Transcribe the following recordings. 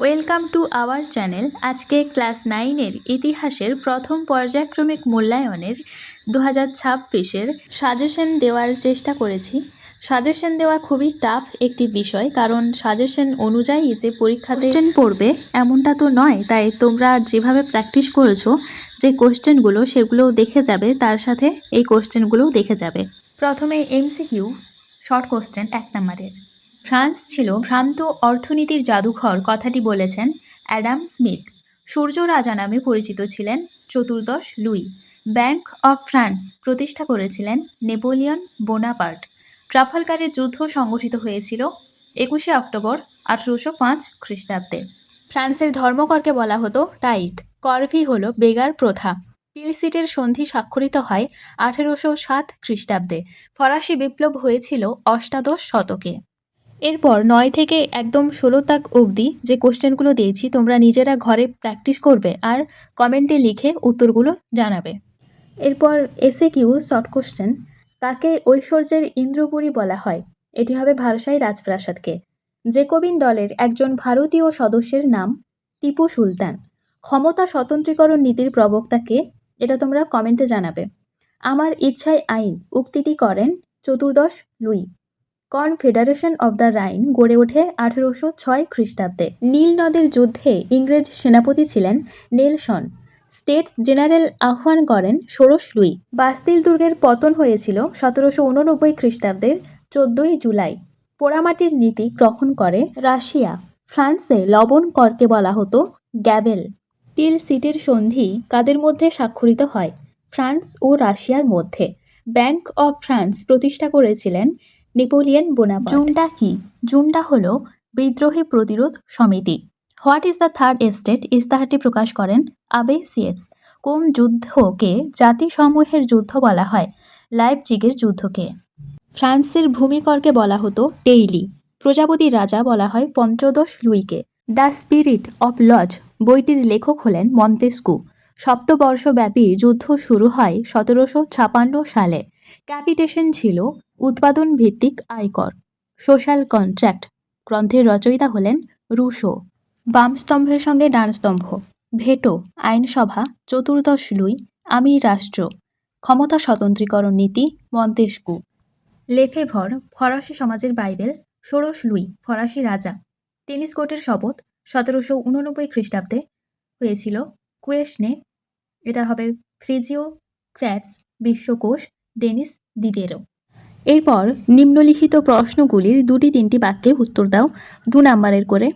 Welcome to our channel. আজকে class 9-এর ইতিহাসের প্রথম পর্যায়ক্রমিক মূল্যায়নের 2026-এর সাজেশন দেওয়ার চেষ্টা করেছি। সাজেশন দেওয়া খুবই টাফ একটি বিষয়, কারণ সাজেশন অনুযায়ী যে পরীক্ষাতে কোশ্চেন পড়বে এমনটা তো নয়। তাই তোমরা যেভাবে প্র্যাকটিস করেছো যে কোশ্চেনগুলো সেগুলো দেখে যাবে, তার সাথে এই কোশ্চেনগুলোও দেখে যাবে। প্রথমে এমসিকিউ শর্ট কোশ্চেন 1 নম্বরের। ফ্রান্স ছিল ভ্রান্ত অর্থনীতির জাদুঘর কথাটি বলেছেন অ্যাডাম স্মিথ। সূর্য রাজা নামে পরিচিত ছিলেন চতুর্দশ লুই। ব্যাংক অফ ফ্রান্স প্রতিষ্ঠা করেছিলেন নেপোলিয়ন বোনাপার্ট। ট্রাফালগারের যুদ্ধ সংগঠিত হয়েছিল 21শে অক্টোবর 1805 খ্রিস্টাব্দে। ফ্রান্সের ধর্মকরকে বলা হতো টাইথ। করভি হল বেগার প্রথা। টিলসিটের সন্ধি স্বাক্ষরিত হয় 1807 খ্রিস্টাব্দে। ফরাসি বিপ্লব হয়েছিল অষ্টাদশ শতকে। এরপর 9 থেকে একদম 16 তাক অবধি যে কোশ্চেনগুলো দিয়েছি তোমরা নিজেরা ঘরে প্র্যাকটিস করবে আর কমেন্টে লিখে উত্তরগুলো জানাবে। এরপর এসএকিউ শর্ট কোশ্চেন, কাকে ঐশ্বর্যের ইন্দ্রপুরী বলা হয়? এটি হবে ভারসাই রাজপ্রাসাদকে। জেকোবিন দলের একজন ভারতীয় সদস্যের নাম টিপু সুলতান। ক্ষমতা স্বতন্ত্রীকরণ নীতির প্রবক্তাকে, এটা তোমরা কমেন্টে জানাবে। আমার ইচ্ছায় আইন উক্তিটি করেন চতুর্দশ Louis. Confederation of the Rhine গড়ে ওঠে 1806 খ্রিস্টাব্দে। নীল নদের যুদ্ধে ইংরেজ সেনাপতি ছিলেন নেলসন। স্টেটস জেনারেল আহ্বান করেন ষোড়শ লুই। বাস্তিল দুর্গের পতন হয়েছিল 1789 খ্রিস্টাব্দের 14ই জুলাই। পোড়ামাটির নীতি গ্রহণ করে রাশিয়া। ফ্রান্সে লবণ করকে বলা হতো গ্যাবেল। টিলসিটের সন্ধি কাদের মধ্যে স্বাক্ষরিত হয়? ফ্রান্স ও রাশিয়ার মধ্যে। ব্যাংক অফ ফ্রান্স প্রতিষ্ঠা করেছিলেন নেপোলিয়ন বোনাপার্ট। জুনটা কি? জুনটা হলো বিদ্রোহী প্রতিরোধ সমিতি। What is the third estate ইস্তাহারটি প্রকাশ করেন আবে সিয়েস। কোন যুদ্ধকে জাতিসমূহের যুদ্ধ বলা হয়? লাইপজিগের যুদ্ধকে। ফ্রান্সের ভূমিকরকে বলা হতো টেইলি। প্রজাপতি রাজা বলা হয় পঞ্চদশ লুইকে। দ্য স্পিরিট অফ লজ বইটির লেখক হলেন মন্তেস্কু। সপ্তবর্ষব্যাপী যুদ্ধ শুরু হয় 1756 সালে। ক্যাপিটেশন ছিল উৎপাদন ভিত্তিক আয়কর। সোশ্যাল কন্ট্রাক্ট গ্রন্থের রচয়িতা হলেন রুশো। বাম স্তম্ভের সঙ্গে ডান স্তম্ভ। ভেটো আইনসভা চতুর্দশ লুই। আমি রাষ্ট্র। ক্ষমতা স্বতন্ত্রীকরণ নীতি মন্তেস্কু। লেফেভর ফরাসি সমাজের বাইবেল ষোড়শ লুই ফরাসি রাজা। টেনিস কোর্টের শপথ 1789 খ্রিস্টাব্দে হয়েছিল কুয়েশনে। এটা হবে ফ্রিজিও ক্র্যাটস বিশ্বকোষ ডেনিস দিদেরও। এরপর নিম্নলিখিত প্রশ্নগুলির 2-3টি বাক্যে উত্তর দাও 2 নাম্বারের করে।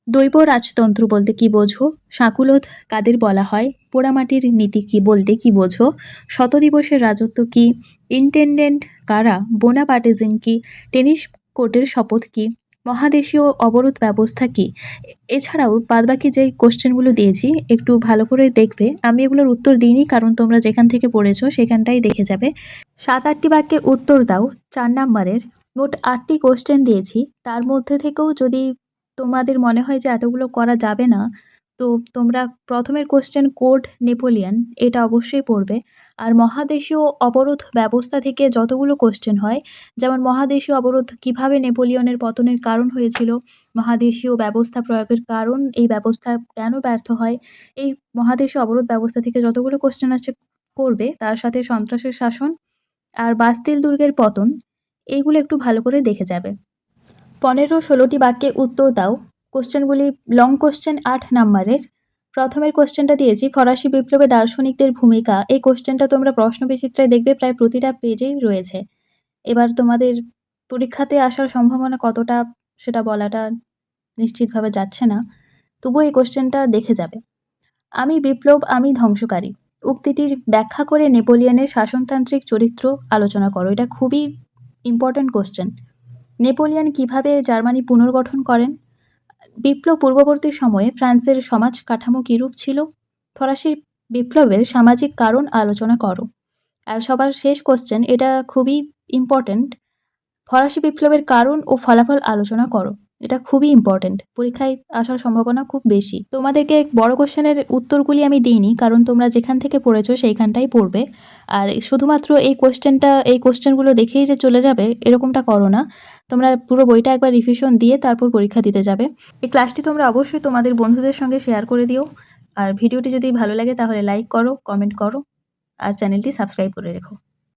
দৈব রাজতন্ত্র বলতে কি বোঝো? শাকুলোদ কাদের বলা হয়? পোড়ামাটির নীতি কি বলতে কি বোঝো? শতদিবসের রাজত্ব কি? ইন্টেন্ডেন্ট কারা? বোনাপার্টিজম কি? টেনিস কোর্টের শপথ কি? মহাদেশীয় অবরোধ ব্যবস্থা কি? এছাড়াও বাদবাকি যে কোশ্চেনগুলো দিয়েছি একটু ভালো করে দেখবে। আমি এগুলোর উত্তর দিইনি, কারণ তোমরা যেখান থেকে পড়েছো সেখানটাই দেখে যাবে। 7-8টি বাক্যে উত্তর দাও 4 নাম্বারের। মোট 8টি কোশ্চেন দিয়েছি, তার মধ্যে থেকেও যদি তোমাদের মনে হয় যে এতগুলো করা যাবে না, তো তোমরা প্রথমের কোশ্চেন কোড নেপোলিয়ন এটা অবশ্যই পড়বে। আর মহাদেশীয় অবরোধ ব্যবস্থা থেকে যতগুলো কোশ্চেন হয়, যেমন মহাদেশীয় অবরোধ কিভাবে নেপোলিয়নের পতনের কারণ হয়েছিল, মহাদেশীয় ব্যবস্থা প্রয়োগের কারণ, এই ব্যবস্থা কেন ব্যর্থ হয়, এই মহাদেশীয় অবরোধ ব্যবস্থা থেকে যতগুলো কোশ্চেন আছে করবে। তার সাথে সন্ত্রাসের শাসন আর বাস্তিল দুর্গের পতন, এইগুলো একটু ভালো করে দেখে যাবে। 15-16টি বাক্যে উত্তর দাও। কোশ্চেনগুলি লং কোশ্চেন 8 নাম্বারের। প্রথমের কোশ্চেনটা দিয়েছি ফরাসি বিপ্লবে দার্শনিকদের ভূমিকা। এই কোশ্চেনটা তোমরা প্রশ্নবিচিত্রায় দেখবে প্রায় প্রতিটা পেজেই রয়েছে। এবার তোমাদের পরীক্ষাতে আসার সম্ভাবনা কতটা সেটা বলাটা নিশ্চিতভাবে যাচ্ছে না, তবুও এই কোশ্চেনটা দেখে যাবে। আমি বিপ্লব আমি ধ্বংসকারী উক্তিটির ব্যাখ্যা করে নেপোলিয়নের শাসনতান্ত্রিক চরিত্র আলোচনা করো। এটা খুবই ইম্পর্ট্যান্ট কোশ্চেন। নেপোলিয়ন কিভাবে জার্মানি পুনর্গঠন করেন? বিপ্লব পূর্ববর্তী সময়ে ফ্রান্সের সমাজ কাঠামো কীরূপ ছিল? ফরাসি বিপ্লবের সামাজিক কারণ আলোচনা করো। আর সবার শেষ কোশ্চেন, এটা খুবই ইম্পর্ট্যান্ট, ফরাসি বিপ্লবের কারণ ও ফলাফল আলোচনা করো। এটা খুবই ইম্পর্ট্যান্ট, পরীক্ষায় আসার সম্ভাবনা খুব বেশি। তোমাদেরকে বড় কোশ্চেনের উত্তরগুলি আমি দিইনি, কারণ তোমরা যেখান থেকে পড়েছো সেইখানটাই পড়বে। আর শুধুমাত্র এই কোশ্চেনগুলো দেখেই যে চলে যাবে এরকমটা করো না। তোমরা পুরো বইটা একবার রিভিশন দিয়ে তারপর পরীক্ষা দিতে যাবে। এই ক্লাসটি তোমরা অবশ্যই তোমাদের বন্ধুদের সঙ্গে শেয়ার করে দিও। আর ভিডিওটি যদি ভালো লাগে তাহলে লাইক করো, কমেন্ট করো আর চ্যানেলটি সাবস্ক্রাইব করে রেখো।